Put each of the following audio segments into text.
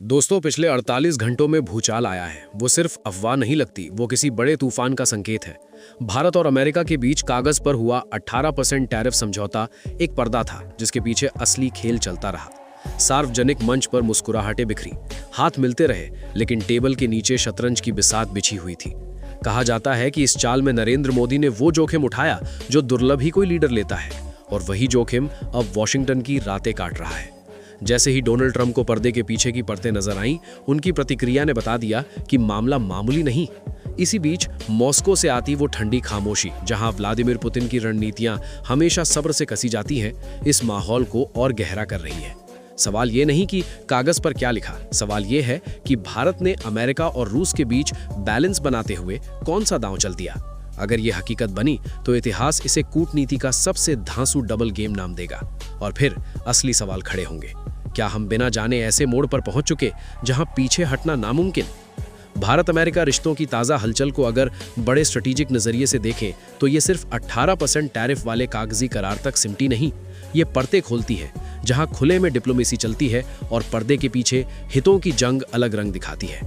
दोस्तों, पिछले 48 घंटों में भूचाल आया है। वो सिर्फ अफवाह नहीं लगती, वो किसी बड़े तूफान का संकेत है। भारत और अमेरिका के बीच कागज पर हुआ 18% टैरिफ समझौता एक पर्दा था, जिसके पीछे असली खेल चलता रहा। सार्वजनिक मंच पर मुस्कुराहटें बिखरी, हाथ मिलते रहे, लेकिन टेबल के नीचे शतरंज की बिसात बिछी हुई थी। कहा जाता है कि इस चाल में नरेंद्र मोदी ने वो जोखिम उठाया जो दुर्लभ ही कोई लीडर लेता है, और वही जोखिम अब वॉशिंगटन की रातें काट रहा है। जैसे ही डोनाल्ड ट्रंप को पर्दे के पीछे की परतें नजर आईं, उनकी प्रतिक्रिया ने बता दिया कि मामला मामूली नहीं। इसी बीच मॉस्को से आती वो ठंडी खामोशी, जहां व्लादिमीर पुतिन की रणनीतियां हमेशा सब्र से कसी जाती हैं, इस माहौल को और गहरा कर रही है। सवाल ये नहीं कि कागज पर क्या लिखा, सवाल ये है कि भारत ने अमेरिका और रूस के बीच बैलेंस बनाते हुए कौन सा दांव चल दिया। अगर ये हकीकत बनी तो इतिहास इसे कूटनीति का सबसे धांसू डबल गेम नाम देगा, और फिर असली सवाल खड़े होंगे। क्या हम बिना जाने ऐसे मोड़ पर पहुंच चुके जहां पीछे हटना नामुमकिन? भारत अमेरिका रिश्तों की ताज़ा हलचल को अगर बड़े स्ट्रेटेजिक नजरिए से देखें तो ये सिर्फ 18% टैरिफ वाले कागजी करार तक सिमटी नहीं, ये परतें खोलती है जहां खुले में डिप्लोमेसी चलती है और पर्दे के पीछे हितों की जंग अलग रंग दिखाती है।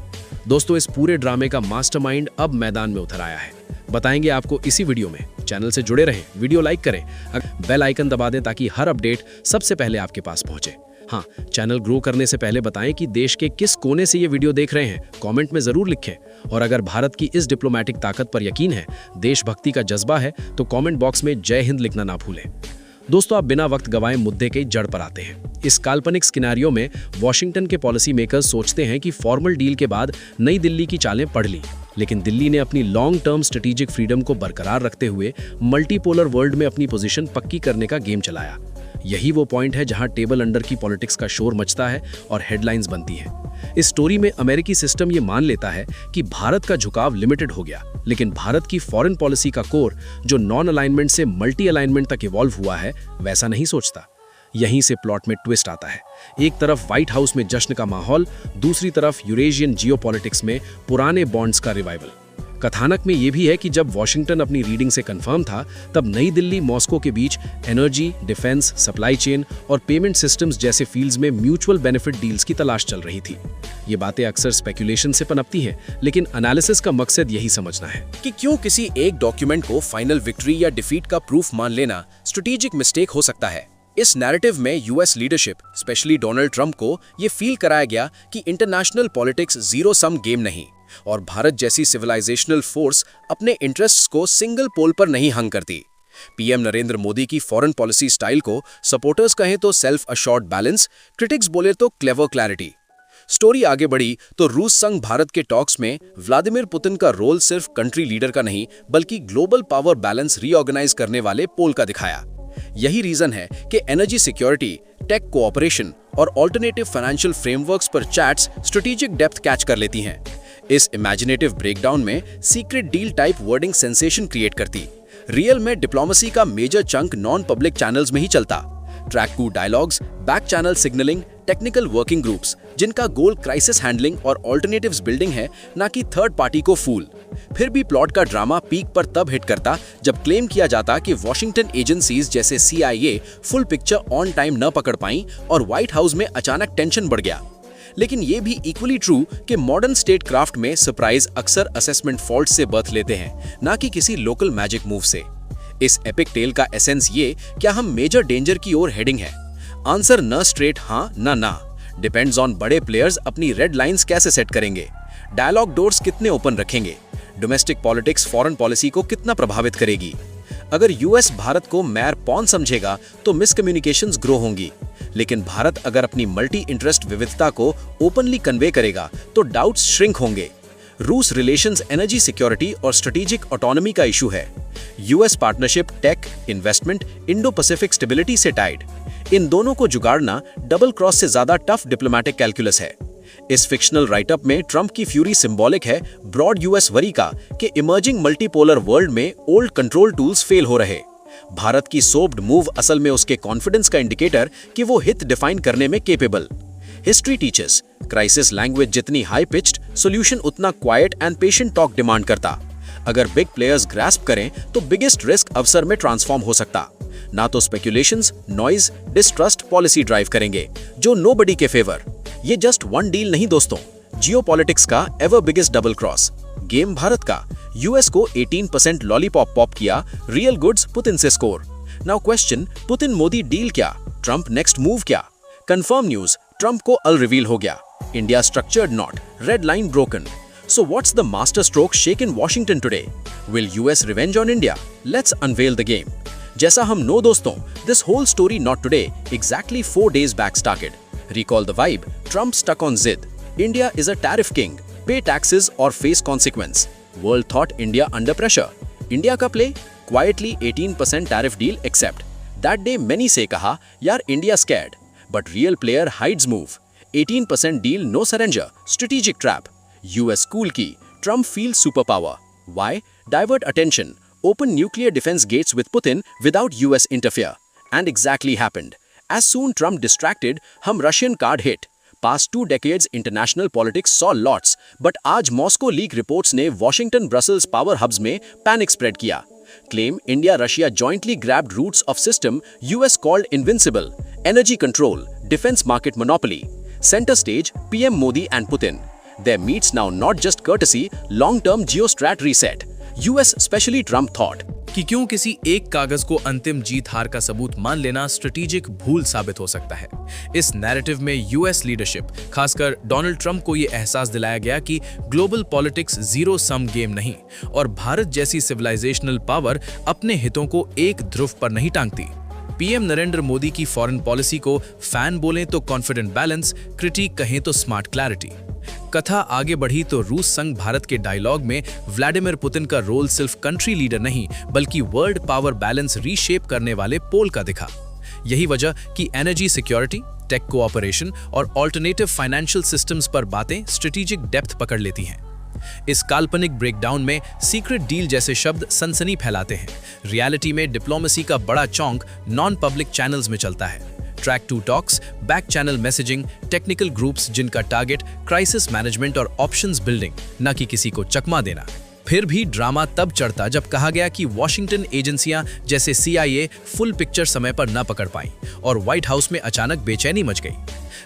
दोस्तों, इस पूरे ड्रामे का मास्टरमाइंड अब मैदान में उतर आया है। बताएंगे आपको इसी वीडियो में। चैनल से जुड़े रहें, वीडियो लाइक करें, बेल आइकन दबा दें ताकि हर अपडेट सबसे पहले आपके पास पहुंचे। हाँ, चैनल ग्रो करने से पहले बताएं कि देश के किस कोने से ये वीडियो देख रहे हैं, कमेंट में जरूर लिखें। और अगर भारत की इस डिप्लोमेटिक ताकत पर यकीन है, देशभक्ति का जज्बा है, तो कमेंट बॉक्स में जय हिंद लिखना ना भूलें। दोस्तों, आप बिना वक्त गवाए मुद्दे के जड़ पर आते हैं। इस काल्पनिक सिनेरियो में वॉशिंगटन के पॉलिसी मेकर्स सोचते हैं कि फॉर्मल डील के बाद नई दिल्ली की चालें पढ़ ली, लेकिन दिल्ली ने अपनी लॉन्ग टर्म स्ट्रेटेजिक फ्रीडम को बरकरार रखते हुए मल्टीपोलर वर्ल्ड में अपनी पोजीशन पक्की करने का गेम चलाया। यही वो पॉइंट है जहां टेबल अंडर की पॉलिटिक्स का शोर मचता है और हेडलाइंस बनती हैं। इस स्टोरी में अमेरिकी सिस्टम ये मान लेता है कि भारत का झुकाव लिमिटेड हो गया, लेकिन भारत की फॉरेन पॉलिसी का कोर, जो नॉन अलाइनमेंट से मल्टी अलाइनमेंट तक इवॉल्व हुआ है, वैसा नहीं सोचता। यहीं से प्लॉट में ट्विस्ट आता है। एक तरफ व्हाइट हाउस में जश्न का माहौल, दूसरी तरफ यूरेशियन जियोपॉलिटिक्स में पुराने बॉन्ड्स का रिवाइवल। कथानक में यह भी है कि जब वॉशिंगटन अपनी रीडिंग से कंफर्म था, तब नई दिल्ली मॉस्को के बीच एनर्जी, डिफेंस, सप्लाई चेन और पेमेंट सिस्टम्स जैसे फील्ड्स में म्यूचुअल बेनिफिट डील्स की तलाश चल रही थी। ये बातें अक्सर स्पेकुलेशन से पनपती हैं, लेकिन एनालिसिस का मकसद यही समझना है कि क्यों किसी एक डॉक्यूमेंट को फाइनल विक्ट्री या डिफीट का प्रूफ मान लेना स्ट्रेटेजिक मिस्टेक हो सकता है। इस नैरेटिव में US leadership, specially Donald Trump को ये फील कराया गया कि international politics zero sum game नहीं, और भारत जैसी सिविलाइजेशनल फोर्स अपने इंटरेस्ट्स को सिंगल पोल पर नहीं हंग करती। पीएम नरेंद्र मोदी की फॉरेन पॉलिसी स्टाइल को सपोर्टर्स कहें तो सेल्फ अशोर्ड बैलेंस, क्रिटिक्स बोले तो क्लेवर क्लैरिटी। स्टोरी आगे बढ़ी तो रूस संग भारत के टॉक्स में व्लादिमीर पुतिन का रोल सिर्फ कंट्री लीडर का नहीं, बल्कि ग्लोबल पावर बैलेंस रीऑर्गेनाइज करने वाले पोल का दिखाया। यही रीजन है कि एनर्जी सिक्योरिटी, टेक कोऑपरेशन और ऑल्टरनेटिव फाइनेंशियल फ्रेमवर्क्स पर चैट्स स्ट्रेटेजिक डेप्थ कैच कर लेती हैं। इस इमेजिनेटिव ब्रेकडाउन में secret deal type wording sensation create करती। रियल में डिप्लोमेसी का major chunk non public channels में ही चलता। Track two dialogues, back channel signalling, technical working groups, जिनका गोल क्राइसिस हैंडलिंग और ऑल्टरनेटिव्स बिल्डिंग है, ना कि थर्ड पार्टी को फूल। फिर भी प्लॉट का ड्रामा पीक पर तब हिट करता जब क्लेम किया जाता कि वॉशिंगटन एजेंसीज जैसे CIA full picture on time न पकड़ पाई और व्हाइट हाउस में अचानक टेंशन बढ़ गया। लेकिन ये भी इक्वली ट्रू कि मॉडर्न स्टेट क्राफ्ट में सरप्राइज अक्सर असेसमेंट फॉल्ट से बर्थ लेते हैं, ना कि किसी लोकल मैजिक मूव से। इस एपिक टेल का एसेंस ये, क्या हम मेजर डेंजर की ओर हेडिंग है? आंसर न स्ट्रेट हाँ ना डिपेंड्स ऑन बड़े प्लेयर्स अपनी रेड लाइंस कैसे सेट करेंगे, डायलॉग डोर्स कितने ओपन रखेंगे, डोमेस्टिक पॉलिटिक्स फॉरेन पॉलिसी को कितना प्रभावित करेगी। अगर यूएस भारत को मैर पॉन समझेगा तो मिसकम्युनिकेशंस ग्रो होंगी, लेकिन भारत अगर अपनी मल्टी इंटरेस्ट विविधता को ओपनली कन्वे करेगा तो डाउट्स श्रिंक होंगे। रूस रिलेशंस एनर्जी सिक्योरिटी और स्ट्रेटेजिक ऑटोनॉमी का इशू है। US partnership tech, investment, Indo Pacific stability से टाइड। इन दोनों को जुगाड़ना डबल क्रॉस से ज्यादा टफ डिप्लोमेटिक कैलकुलस है। इस फिक्शनल राइटअप में ट्रंप की फ्यूरी सिंबॉलिक है ब्रॉड यूएस वरी का कि इमर्जिंग मल्टीपोलर वर्ल्ड में ओल्ड कंट्रोल टूल्स फेल हो रहे। भारत की सोप्ड मूव असल में उसके कॉन्फिडेंस का इंडिकेटर कि वो हित डिफाइन करने में capable. History teachers, crisis language जितनी हाई पिच्ड, सॉल्यूशन उतना quiet and patient talk demand करता। अगर बिग प्लेयर्स ग्रास्प करें तो बिगेस्ट रिस्क अवसर में ट्रांसफॉर्म हो सकता। ना तो speculations, noise, distrust policy drive करेंगे जो नोबडी के फेवर। ये जस्ट वन डील नहीं दोस्तों, जियोपॉलिटिक्स का ever biggest double cross. Game Bharat का, यूएस को 18% लॉलीपॉप पॉप किया, रियल गुड्स पुतिन से score. Now question, Putin Modi deal क्या, ट्रंप नेक्स्ट मूव क्या? कंफर्म न्यूज, ट्रंप को अल रिवील हो गया, India structured not, red line broken. So what's the master stroke shake in Washington today? Will US revenge on India? Let's unveil the game. जैसा हम know दोस्तों, this whole story not today, exactly 4 days back started. Recall the vibe, Trump stuck on Zid. India is a tariff king, pay taxes or face consequence. World thought India under pressure. India का play? Quietly 18% tariff deal accept. That day many से कहा, यार India scared. But real player hides move. 18% deal no surrender, strategic trap. US cool key, Trump feels superpower. Why? Divert attention, open nuclear defense gates with Putin without US interfere. And exactly happened. As soon Trump distracted, hum Russian card hit. Past 2 decades international politics saw lots, but आज Moscow leak reports ने Washington Brussels power hubs में panic spread किया. Claim India Russia jointly grabbed roots of system US called invincible, energy control, defense market monopoly. Center stage PM Modi and Putin. Their meets now not just courtesy, long-term geostrat reset. US especially Trump thought कि क्यों किसी एक कागज को अंतिम जीत हार का सबूत मान लेना स्ट्रेटेजिक भूल साबित हो सकता है। इस नैरेटिव में यूएस लीडरशिप, खासकर डोनाल्ड ट्रंप को यह एहसास दिलाया गया कि global politics zero sum game नहीं और भारत जैसी सिविलाइजेशनल पावर अपने हितों को एक ध्रुव पर नहीं टांगती। पीएम नरेंद्र मोदी की फॉरेन पॉलिसी को फैन बोलें तो कॉन्फिडेंट बैलेंस, क्रिटिक कहें तो स्मार्ट क्लैरिटी। कथा आगे बढ़ी तो रूस संग भारत के डायलॉग में व्लादिमीर पुतिन का रोल सिर्फ कंट्री लीडर नहीं बल्कि वर्ल्ड पावर बैलेंस रीशेप करने वाले पोल का दिखा। यही वजह कि एनर्जी सिक्योरिटी, टेक कोऑपरेशन और ऑल्टरनेटिव फाइनेंशियल सिस्टम्स पर बातें स्ट्रेटेजिक डेप्थ पकड़ लेती हैं। इस काल्पनिक ब्रेकडाउन में सीक्रेट डील जैसे शब्द सनसनी फैलाते हैं। रियलिटी में डिप्लोमेसी का बड़ा चौंक नॉन पब्लिक चैनल्स में चलता है। Track two talks, back channel messaging, technical groups जिनका टारगेट क्राइसिस मैनेजमेंट और ऑप्शंस बिल्डिंग, न कि किसी को चकमा देना। फिर भी ड्रामा तब चढ़ता जब कहा गया कि वॉशिंगटन एजेंसियां जैसे CIA फुल पिक्चर समय पर न पकड़ पाई और व्हाइट हाउस में अचानक बेचैनी मच गई।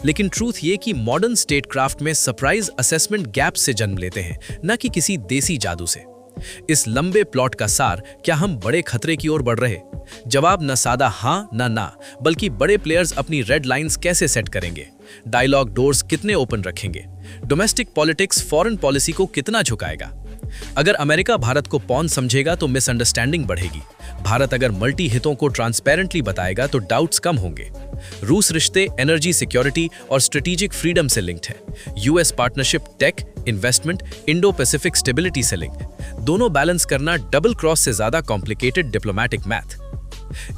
लेकिन ट्रूथ ये कि मॉडर्न स्टेट क्राफ्ट में सरप्राइज असेसमेंट गैप से जन्म लेते हैं, न कि किसी देसी जादू से। इस लंबे प्लॉट का सार, क्या हम बड़े खतरे की ओर बढ़ रहे? जवाब न सादा हाँ ना, बल्कि बड़े प्लेयर्स अपनी रेड लाइंस कैसे सेट करेंगे, डायलॉग डोर्स कितने ओपन रखेंगे, डोमेस्टिक पॉलिटिक्स फॉरेन पॉलिसी को कितना झुकाएगा। अगर अमेरिका भारत को पॉन समझेगा तो मिसअंडरस्टैंडिंग बढ़ेगी। भारत अगर मल्टी हितों को ट्रांसपेरेंटली बताएगा तो डाउट्स कम होंगे। रूस रिश्ते एनर्जी सिक्योरिटी और स्ट्रेटेजिक फ्रीडम से लिंक्ड है। US partnership tech, investment, Indo Pacific stability से लिंक्ड। दोनों बैलेंस करना डबल क्रॉस से ज्यादा कॉम्प्लिकेटेड डिप्लोमैटिक मैथ।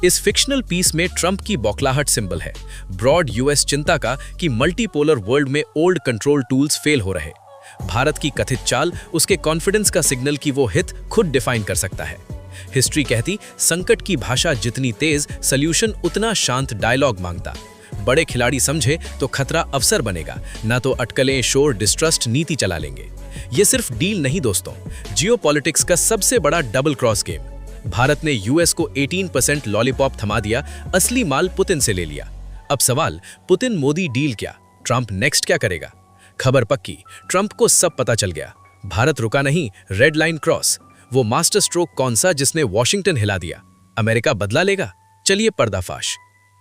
इस फिक्शनल पीस में ट्रंप की बौखलाहट सिंबल है, ब्रॉड यूएस चिंता का कि मल्टीपोलर वर्ल्ड में ओल्ड कंट्रोल टूल्स फेल हो रहे। भारत की कथित चाल उसके कॉन्फिडेंस का सिग्नल कि वो हित खुद डिफाइन कर सकता है। हिस्ट्री कहती संकट की भाषा जितनी तेज, सॉल्यूशन उतना शांत डायलॉग मांगता। बड़े खिलाड़ी समझे तो खतरा अवसर बनेगा, ना तो अटकलें, शोर, डिस्ट्रस्ट नीति चला लेंगे। ये सिर्फ डील नहीं दोस्तों, जियोपॉलिटिक्स का सबसे बड़ा डबल क्रॉस गेम। भारत ने यूएस को 18% लॉलीपॉप थमा दिया, असली माल पुतिन से ले लिया। अब सवाल, पुतिन मोदी डील क्या, ट्रंप नेक्स्ट क्या करेगा? खबर पक्की, ट्रंप को सब पता चल गया। भारत रुका नहीं, रेड लाइन क्रॉस। वो मास्टर स्ट्रोक कौन सा जिसने वॉशिंगटन हिला दिया? अमेरिका बदला लेगा? चलिए पर्दाफाश।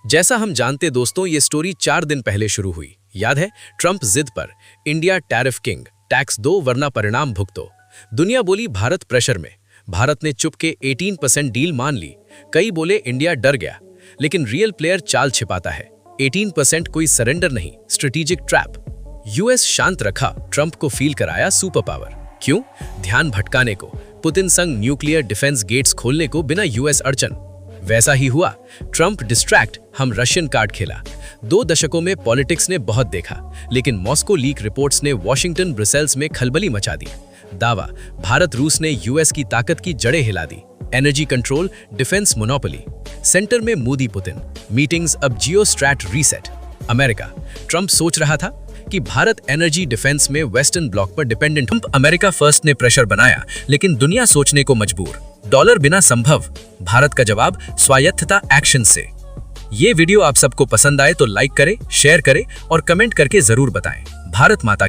जैसा हम जानते दोस्तों, ये स्टोरी 4 दिन पहले शुरू हुई। याद है, ट्रंप जिद पर, इंडिया टैरिफ किंग, टैक्स दो वरना परिणाम भुगतो। दुनिया बोली भारत प्रेशर में। भारत ने चुपके 18% डील मान ली। कई बोले इंडिया डर गया, लेकिन रियल प्लेयर चाल छिपाता है। 18% कोई सरेंडर नहीं, स्ट्रेटेजिक ट्रैप। यूएस शांत रखा, ट्रंप को फील कराया सुपर पावर। क्यों? ध्यान भटकाने को, पुतिन संग न्यूक्लियर डिफेंस गेट्स खोलने को बिना यूएस अड़चन। वैसा ही हुआ, ट्रंप डिस्ट्रैक्ट, हम रशियन कार्ड खेला। 2 दशकों में पॉलिटिक्स ने बहुत देखा, लेकिन मॉस्को लीक रिपोर्ट्स ने वॉशिंगटन ब्रुसेल्स में खलबली मचा दी। दावा, भारत रूस ने यूएस की ताकत की जड़ें हिला दी। Energy control, defence monopoly. Centre में मोदी पुतिन, मीटिंग्स अब geo strat reset. America, Trump सोच रहा था कि भारत एनर्जी डिफेंस में वेस्टर्न ब्लॉक पर डिपेंडेंट। ट्रंप अमेरिका फर्स्ट ने प्रेशर बनाया, लेकिन दुनिया सोचने को मजबूर। डॉलर बिना संभव। भारत का जवाब स्वायत्तता एक्शन से। ये वीडियो आप सबको पसंद आए तो लाइक करें, शेयर करें और कमेंट करके जरूर बताएं। भारत माता